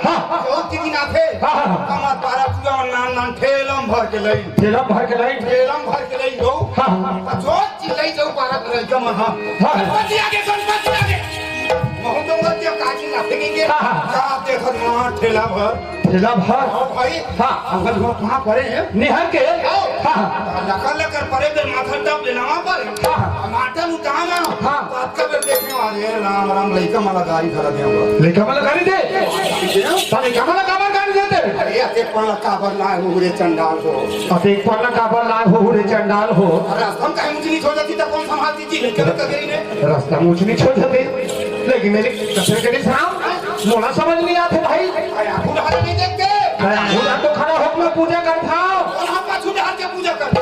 जो तीन आथे कमर पारा पूरा नान नान ठेलम भर के लई गो जो चिल्लाई जो पारा करे जम हां गणपति आगे मोहम्मद के काजी ना फेंकेंगे का देखो वहां ठेला भर भाई अंकल वो कहां पड़े हैं निहर के लकर परे पे माथा टप लेना पर टमाटर उठाना बात का देखने वाले राम राम लइका माला गाड़ी खड़ा दे लइका माला गाड़ी दे ताले का माला काबर गाड़ी देते अरे अते पल्ला काबर लाए हो रे चंडाल हो अते पल्ला काबर लाए हो रे चंडाल हो रास्ता में कहीं मुझे नहीं छोड़ जाती तो कौन संभालती थी लेकर कगरी ने रास्ता मुझे नहीं छोड़ जाते लेकिन मेरे कसर के साहब मोला समझ नहीं आते भाई आपको नहीं देखते तो खड़ा होकर पूजा करता और हम पाछू ढाल के पूजा करते